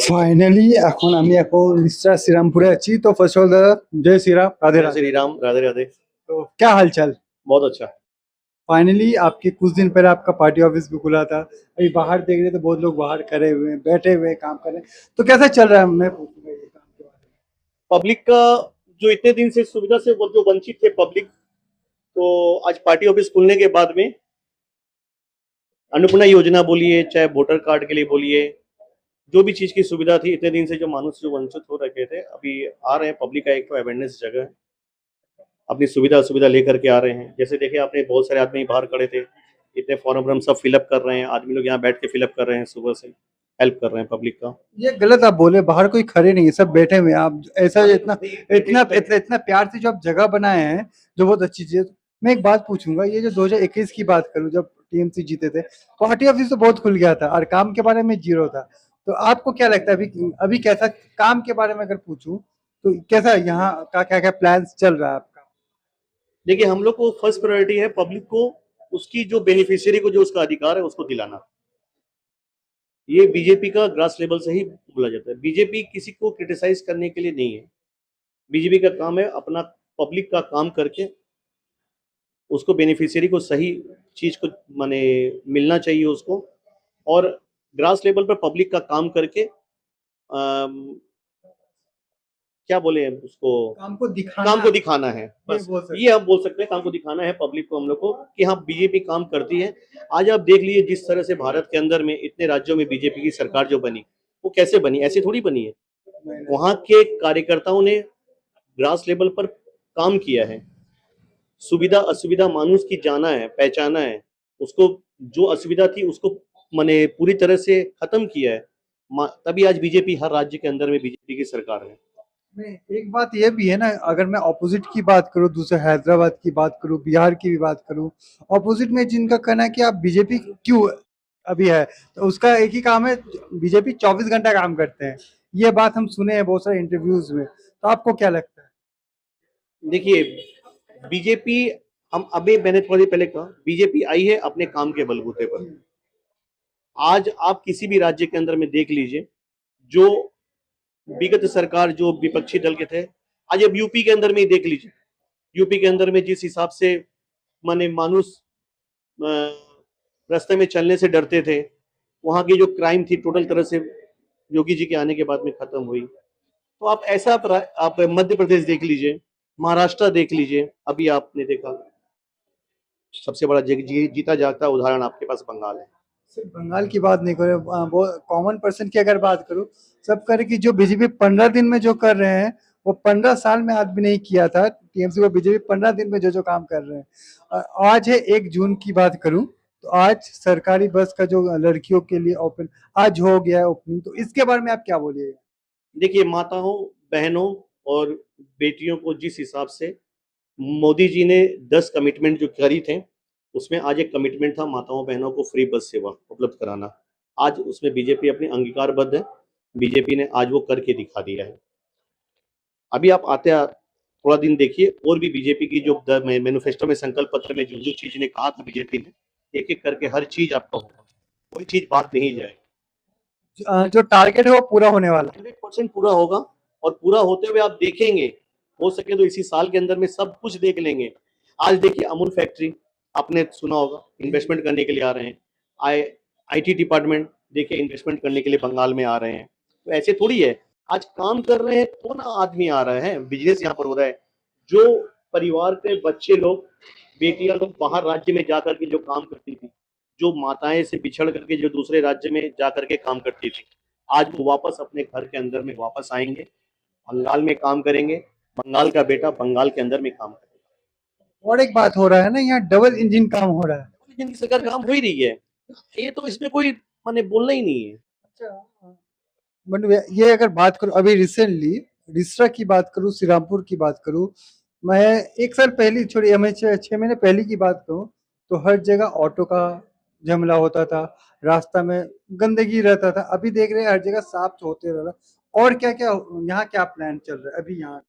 Finally এখন আমি mister শ্রীরামপুরে আছি। তো ফার্স্ট অফ অল দাদা জয় শ্রীরাম, राधे जय राधे। श्री राम, राधे राधे। तो क्या हालचाल? बहुत अच्छा। फाइनली आपके कुछ दिन पहले आपका पार्टी ऑफिस भी खुला था। अभी बाहर देख रहे तो बहुत लोग बाहर खड़े हुए हैं, बैठे हुए हैं, काम कर रहे हैं। तो कैसा चल रहा है? मैं पूछूंगा ये काम के बारे पब्लिक का जो इतने दिन से सुविधा से वो जो वंचित थे पब्लिक, तो आज पार्टी ऑफिस खुलने के बाद में अन्नपूर्णा योजना बोलिए, चाहे वोटर कार्ड के लिए बोलिए, जो भी चीज की सुविधा थी इतने दिन से जो मानुष जो वंचित हो रखे थे, अभी आ रहे हैं। पब्लिक का एक तो अवेयरनेस जगह है, अपनी सुविधा सुविधा लेकर के आ रहे हैं। जैसे देखिए आपने, बहुत सारे आदमी बाहर खड़े थे, इतने फॉर्म सब फिलअप कर रहे हैं। आदमी लोग यहाँ बैठ के फिलअप कर रहे हैं, सुबह से हेल्प कर रहे हैं पब्लिक का। में। ये गलत आप बोले, बाहर कोई खड़े नहीं है, सब बैठे हुए हैं। आप ऐसा इतना इतना इतना, इतना प्यार से जो आप जगह बनाए हैं, जो बहुत अच्छी चीज है। मैं एक बात पूछूंगा, ये जो 2021 की बात करूं, जब टीएमसी जीते थे, पार्टी ऑफिस तो बहुत खुल गया था और काम के बारे में जीरो था। तो आपको क्या लगता है अभी अभी कैसा काम के बारे में अगर पूछूं तो कैसा यहाँ का क्या क्या प्लान चल रहा है आपका? देखिए, हम लोग को फर्स्ट प्रायोरिटी है पब्लिक को, उसकी जो बेनिफिशियरी को जो उसका अधिकार है उसको दिलाना। ये बीजेपी का ग्रास लेवल से ही बोला जाता है। बीजेपी किसी को क्रिटिसाइज करने के लिए नहीं है। बीजेपी का काम है अपना पब्लिक का काम करके उसको बेनिफिशियरी को सही चीज को माने मिलना चाहिए उसको, और ग्रास लेवल पर पब्लिक का काम करके क्या बोले उसको, काम को दिखाना है। बस ये हम बोल सकते हैं, काम को दिखाना है पब्लिक को हम लोग को कि हाँ बीजेपी काम करती है। आज आप देख लीजिए जिस तरह से भारत के अंदर में इतने राज्यों में बीजेपी की सरकार जो बनी, वो कैसे बनी? ऐसे थोड़ी बनी है। वहां के कार्यकर्ताओं ने ग्रास लेवल पर काम किया है, सुविधा असुविधा मानुष की जाना है, पहचाना है उसको। जो असुविधा थी उसको माने पूरी तरह से खत्म किया है। तभी आज बीजेपी हर राज्य के अंदर में बीजेपी की सरकार है। नहीं, एक बात ये भी है ना, अगर मैं ऑपोजिट की बात करूं, दूसरे हैदराबाद की बात करूं, बिहार की भी बात करूं, ऑपोजिट में जिनका कहना है कि आप बीजेपी क्यों अभी है, तो उसका एक ही काम है, बीजेपी 24 घंटा काम करते हैं। ये बात हम सुने हैं बहुत सारे इंटरव्यूज में। तो आपको क्या लगता है? देखिए, बीजेपी, हम अभी मैंने थोड़ी पहले कहा, बीजेपी आई है अपने काम के बलबूते पर। आज आप किसी भी राज्य के अंदर में देख लीजिए, जो विगत सरकार जो विपक्षी दल के थे, आज अब यूपी के अंदर में ही देख लीजिए। यूपी के अंदर में जिस हिसाब से माने मानुष रास्ते में चलने से डरते थे, वहां की जो क्राइम थी टोटल तरह से योगी जी के आने के बाद में खत्म हुई। तो आप ऐसा आप मध्य प्रदेश देख लीजिए, महाराष्ट्र देख लीजिए। अभी आपने देखा सबसे बड़ा जीता जागता उदाहरण आपके पास बंगाल है। सिर्फ बंगाल की बात नहीं करें, वो कॉमन पर्सन की अगर बात करूं, सब करे कि जो बीजेपी 15 दिन में जो कर रहे हैं, वो 15 साल में आदमी नहीं किया था। टीएमसी को बीजेपी 15 दिन में जो जो काम कर रहे हैं। आज है 1 जून की बात करूं, तो आज सरकारी बस का जो लड़कियों के लिए ओपन आज हो गया है ओपनिंग। तो इसके बारे में आप क्या बोलिएगा? देखिए, माताओं, बहनों और बेटियों को जिस हिसाब से मोदी जी ने 10 कमिटमेंट जो करी थे, उसमें आज एक कमिटमेंट था माताओं बहनों को फ्री बस सेवा उपलब्ध कराना। आज उसमें बीजेपी अपनी अंगीकारबद्ध है। बीजेपी ने आज वो करके दिखा दिया है। अभी आप आते थोड़ा दिन देखिए, और भी बीजेपी की जो मैनिफेस्टो में, संकल्प पत्र में जो जो चीज ने कहा था बीजेपी ने, एक एक करके हर चीज आपका होगा, कोई चीज बात नहीं जाएगी। जो टारगेट है वो पूरा होने वाला है। 100% पूरा होगा, और पूरा होते हुए आप देखेंगे, हो सके तो इसी साल के अंदर में सब कुछ देख लेंगे। आज देखिए अमूल फैक्ट्री, आपने सुना होगा, इन्वेस्टमेंट करने के लिए आ रहे हैं। आईटी डिपार्टमेंट देखिए इन्वेस्टमेंट करने के लिए बंगाल में आ रहे हैं। तो ऐसे थोड़ी है, आज काम कर रहे हैं तो ना आदमी आ रहे हैं, बिजनेस यहाँ पर हो रहा है। जो परिवार के बच्चे लोग, बेटियां लोग बाहर राज्य में जाकर के जो काम करती थी, जो माताएं से बिछड़ करके जो दूसरे राज्य में जाकर के काम करती थी, आज वो वापस अपने घर के अंदर में वापस आएंगे, बंगाल में काम करेंगे। बंगाल का बेटा बंगाल के अंदर में काम करेगा। और एक बात हो रहा है ना, यहाँ डबल इंजन काम हो रहा है। जिनकी सरकार काम हो ही रही है, ये तो इसमें कोई माने बोलना ही नहीं है। अच्छा, बट ये अगर बात करूं अभी रिसेंटली रिसरा की बात करूं, श्रीरामपुर की बात करूं, मैं 1 साल पहले छोड़ी, मैं 6 महीने पहले की बात करूं, तो हर जगह ऑटो का झमेला होता था, रास्ता में गंदगी रहता था। अभी देख रहे हैं हर जगह साफ होते रह रहा। और क्या क्या यहाँ क्या प्लान चल रहा है अभी यहाँ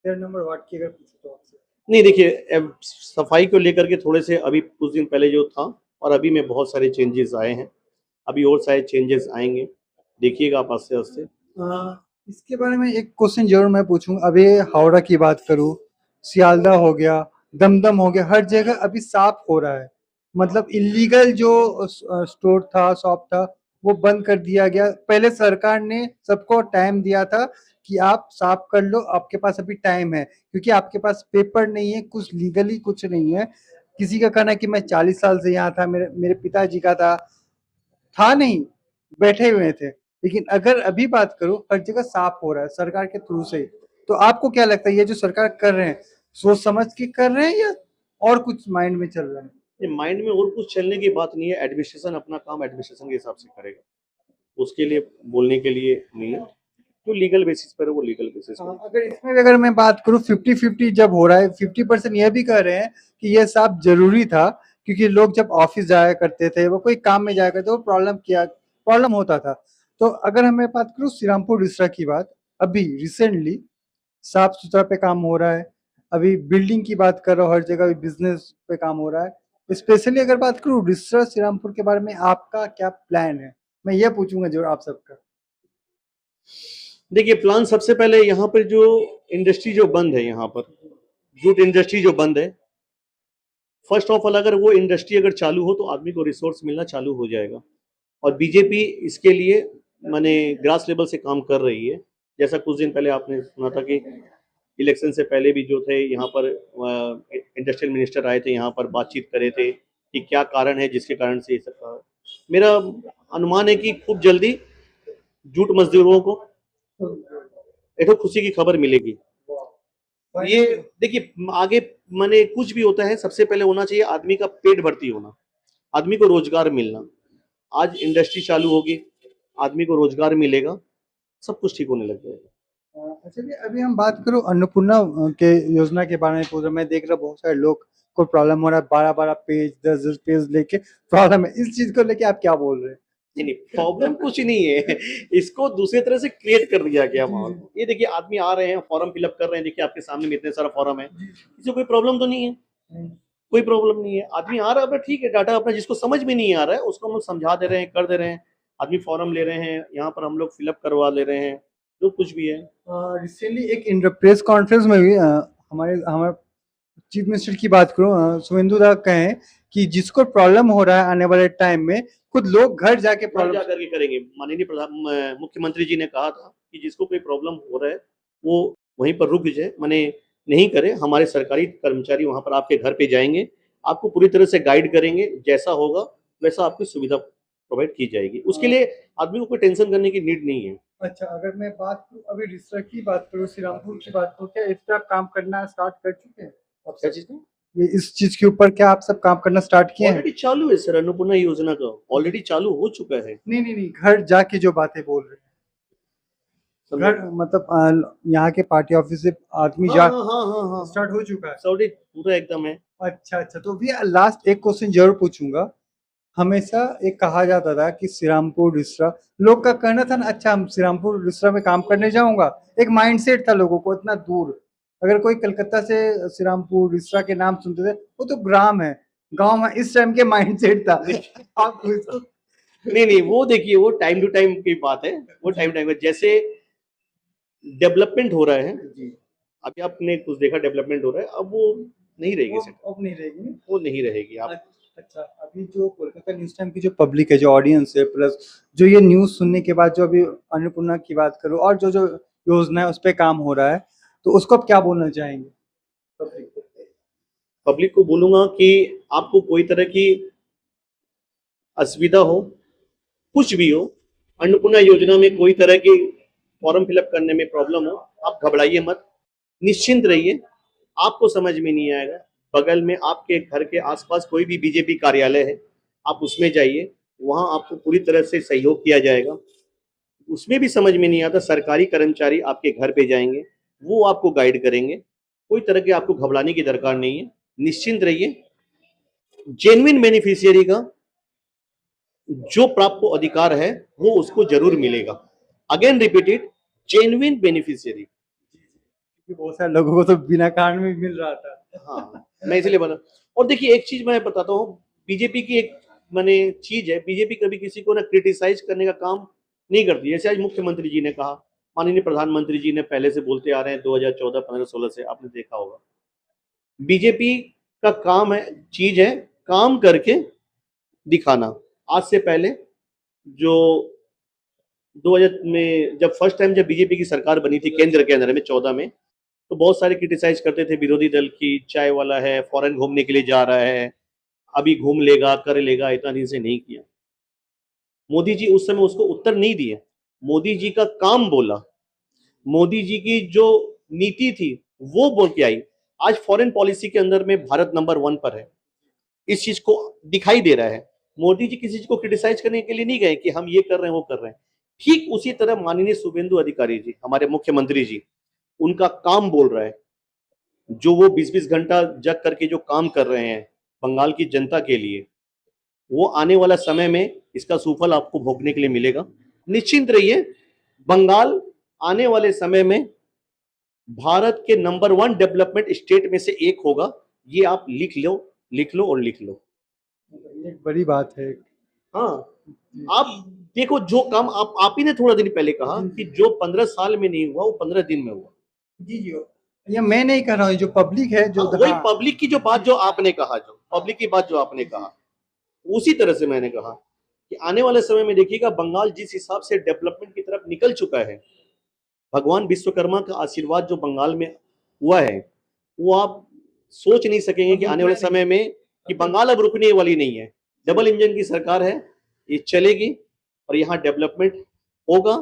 13 नंबर वार्ड की अगर पूछे तो आपसे? नहीं, देखिए, सफाई को लेकर के थोड़े से अभी कुछ दिन पहले जो था, और अभी में बहुत सारे चेंजेस आए हैं। अभी और सारे चेंजेस आएंगे। देखिएगा आप आस्ते आस्ते। इसके बारे में एक क्वेश्चन जरूर मैं पूछूंगा। अभी हावड़ा की बात करूँ, सियालदह हो गया, दमदम हो गया, हर जगह अभी साफ हो रहा है। मतलब इलीगल जो स्टोर था, शॉप था, वो बंद कर दिया गया। पहले सरकार ने सबको टाइम दिया था कि आप साफ कर लो, आपके पास अभी टाइम है, क्योंकि आपके पास पेपर नहीं है, कुछ लीगली कुछ नहीं है। किसी का कहना है कि मैं 40 साल से यहाँ था, मेरे मेरे पिताजी का था नहीं, बैठे हुए थे। लेकिन अगर अभी बात करूं, हर जगह साफ हो रहा है सरकार के थ्रू से। तो आपको क्या लगता है, ये जो सरकार कर रहे हैं, सोच समझ के कर रहे हैं या और कुछ माइंड में चल रहा है? ये माइंड में और कुछ चलने की बात नहीं है, एडमिनिस्ट्रेशन अपना काम एडमिनिस्ट्रेशन के हिसाब से करेगा, उसके लिए बोलने के लिए नहीं है। जो लीगल बेसिस पर है वो लीगल बेसिस पर। अगर इसमें भी अगर मैं बात करूं, 50-50 जब हो रहा है, 50% यह भी कह रहे हैं कि यह साफ जरूरी था, क्योंकि लोग जब ऑफिस जाया करते थे, वो कोई काम में जाया करते, वो प्रॉब्लम होता था। तो अगर हमें बात करूं श्रीरामपुर रिसरा की बात, अभी रिसेंटली साफ सुथरा पे काम हो रहा है। अभी बिल्डिंग की बात कर रहा हूँ, हर जगह बिजनेस पे काम हो रहा है। स्पेशली अगर बात करूँ रिसरा श्रीरामपुर के बारे में, आपका क्या प्लान है? मैं ये पूछूंगा जो आप सबका। देखिए प्लान सबसे पहले यहाँ पर जो इंडस्ट्री जो बंद है, यहाँ पर जूट इंडस्ट्री जो बंद है, फर्स्ट ऑफ ऑल अगर वो इंडस्ट्री अगर चालू हो तो आदमी को रिसोर्स मिलना चालू हो जाएगा। और बीजेपी इसके लिए माने ग्रास लेवल से काम कर रही है। जैसा कुछ दिन पहले आपने सुना था कि इलेक्शन से पहले भी जो थे यहाँ पर इंडस्ट्रियल मिनिस्टर आए थे, यहाँ पर बातचीत करे थे कि क्या कारण है जिसके कारण से ये सब। मेरा अनुमान है कि खूब जल्दी जूट मजदूरों को एक तो खुशी की खबर मिलेगी। ये देखिए आगे माने कुछ भी होता है, सबसे पहले होना चाहिए आदमी का पेट भर्ती होना, आदमी को रोजगार मिलना। आज इंडस्ट्री चालू होगी, आदमी को रोजगार मिलेगा, सब कुछ ठीक होने लग जाएगा। चलिए अभी हम बात करूँ अन्नपूर्णा के योजना के बारे में। पूरा मैं देख रहा हूँ बहुत सारे लोग को प्रॉब्लम हो रहा है, 12-12 पेज 10-10 पेज लेके प्रॉब्लम है। इस चीज को लेके आप क्या बोल रहे हैं? नहीं नहीं, प्रॉब्लम कुछ नहीं है, इसको दूसरे तरह से क्रिएट कर दिया गया माहौल। ये देखिए आदमी आ रहे हैं, फॉर्म फिलअप कर रहे हैं, देखिए आपके सामने में इतने सारा फॉर्म है, किसी को कोई प्रॉब्लम तो नहीं है, कोई प्रॉब्लम नहीं है। आदमी आ रहा है अपना, ठीक है, डाटा अपना, जिसको समझ में नहीं आ रहा है उसको हम लोग समझा दे रहे हैं, कर दे रहे हैं। आदमी फॉर्म ले रहे हैं, यहाँ पर हम लोग फिलअप करवा ले रहे हैं, जो कुछ भी है। रिसेंटली एक इंटर प्रेस कॉन्फ्रेंस में भी हमारे हमारे चीफ मिनिस्टर की बात करूं, शुभेंदु दा कहें कि जिसको प्रॉब्लम हो रहा है आने वाले टाइम में, खुद लोग घर जाके घर प्रॉब्लम जाकर के करेंगे। माननीय मुख्यमंत्री जी ने कहा था कि जिसको कोई प्रॉब्लम हो रहा है वो वहीं पर रुक जाए, माने नहीं करे। हमारे सरकारी कर्मचारी वहां पर आपके घर पे जाएंगे, आपको पूरी तरह से गाइड करेंगे, जैसा होगा वैसा आपकी सुविधा प्रोवाइड की जाएगी। उसके लिए आदमी को कोई टेंशन करने की नीड नहीं है। अच्छा, अगर मैं बात करूं अभी रिसरा की बात करूं, श्रीरामपुर की बात करूं, क्या इस पर आप काम करना स्टार्ट कर चुके हैं? आप क्या सब चीज है? ये इस चीज के ऊपर क्या आप सब काम करना स्टार्ट किए हैं? ऑलरेडी चालू है सर, अन्नपूर्णा योजना का ऑलरेडी चालू हो चुका है। नहीं नहीं नहीं, घर जाके जो बातें बोल रहे हैं, घर मतलब यहाँ के पार्टी ऑफिस से आदमी हाँ जा हाँ हाँ हाँ हाँ, स्टार्ट हो चुका है। सॉरी पूरा एकदम है। अच्छा अच्छा, तो भैया लास्ट एक क्वेश्चन जरूर पूछूंगा। हमेशा एक कहा जाता था कि श्रीरामपुर रिसरा, लोग का कहना था ना, अच्छा हम श्रीरामपुर रिसरा में काम करने जाऊंगा। एक माइंडसेट था लोगों को, इतना दूर। अगर कोई कलकत्ता से श्रीरामपुर रिसरा के नाम सुनते थे, वो तो ग्राम है, गांव है, इस टाइम के माइंडसेट था। आप इसको नहीं नहीं, वो देखिए वो टाइम टू टाइम की बात है, वो टाइम टाइम जैसे डेवलपमेंट हो रहा है। अभी आपने कुछ देखा डेवलपमेंट हो रहा है, अब वो नहीं रहेगी सर, अब नहीं रहेगी। वो नहीं रहेगी। आप अच्छा, अभी जो कोलकाता न्यूज टाइम की जो पब्लिक है, जो ऑडियंस है, प्लस जो ये न्यूज सुनने के बाद जो अभी अन्नपूर्णा की बात करो और जो जो योजना है उस पर काम हो रहा है, तो उसको आप क्या बोलना चाहेंगे पब्लिक को? पब्लिक को बोलूंगा कि आपको कोई तरह की असुविधा हो, कुछ भी हो, अन्नपूर्णा योजना में कोई तरह की फॉर्म फिलअप करने में प्रॉब्लम हो, आप घबराइए मत, निश्चिंत रहिए। आपको समझ में नहीं आएगा, बगल में आपके घर के आसपास कोई भी बीजेपी कार्यालय है, आप उसमें जाइए, वहां आपको पूरी तरह से सहयोग किया जाएगा। उसमें भी समझ में नहीं आता, सरकारी कर्मचारी आपके घर पे जाएंगे, वो आपको गाइड करेंगे। कोई तरह की आपको घबराने की दरकार नहीं है, निश्चिंत रहिए। जेन्युइन बेनिफिशियरी का जो प्राप्त अधिकार है वो उसको जरूर मिलेगा। Again repeated, genuine beneficiary. बहुत सारे लोगों को तो बिना कारण में मिल रहा था। हाँ, मैं इसलिए बता। और देखिए एक चीज मैं बताता हूँ, बीजेपी की एक माने चीज है, बीजेपी कभी किसी को ना क्रिटिसाइज करने का काम नहीं करती। जैसे आज मुख्यमंत्री जी ने कहा, माननीय प्रधानमंत्री जी ने पहले से बोलते आ रहे हैं 2014, 15, 16 से, आपने देखा होगा। बीजेपी का काम है, चीज है काम करके दिखाना। आज से पहले जो 2000 में जब फर्स्ट टाइम जब बीजेपी की सरकार बनी थी केंद्र के अंदर में 14 में, तो बहुत सारे क्रिटिसाइज करते थे विरोधी दल की, चाय वाला है, फॉरेन घूमने के लिए जा रहा है, अभी घूम लेगा, कर लेगा, इतना दिन से नहीं किया। मोदी जी उस समय उसको उत्तर नहीं दिए, मोदी जी का काम बोला, मोदी जी की जो नीति थी वो बोल के आई। आज फॉरेन पॉलिसी के अंदर में भारत नंबर 1 पर है, इस चीज को दिखाई दे रहा है। मोदी जी किसी चीज को क्रिटिसाइज करने के लिए नहीं गए कि हम ये कर रहे हैं वो कर रहे हैं। ठीक उसी तरह माननीय शुभेंदु अधिकारी जी, हमारे मुख्यमंत्री जी, उनका काम बोल रहा है। जो वो 20-20 घंटा जग करके जो काम कर रहे हैं बंगाल की जनता के लिए, वो आने वाला समय में इसका सुफल आपको भोगने के लिए मिलेगा। निश्चिंत रहिए, बंगाल आने वाले समय में भारत के नंबर 1 डेवलपमेंट स्टेट में से एक होगा। ये आप लिख लो, लिख लो और लिख लो। एक बड़ी बात है। हाँ, आप देखो जो काम आप ही ने थोड़ा दिन पहले कहा कि जो 15 साल में नहीं हुआ वो 15 दिन में हुआ। जी जी, ये मैं नहीं कह रहा हूँ, जो पब्लिक है जो वही पब्लिक की जो बात जो आपने कहा, जो पब्लिक की बात जो आपने कहा, उसी तरह से मैंने कहा कि आने वाले समय में देखिएगा बंगाल जिस हिसाब से डेवलपमेंट की तरफ निकल चुका है, भगवान विश्वकर्मा का आशीर्वाद जो बंगाल में हुआ है, वो आप सोच नहीं सकेंगे कि आने वाले समय में कि बंगाल अब रुकने वाली नहीं है। डबल इंजन की सरकार है, ये चलेगी और यहाँ डेवलपमेंट होगा,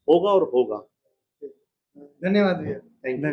होगा और होगा। धन्यवाद भैया। Thank you.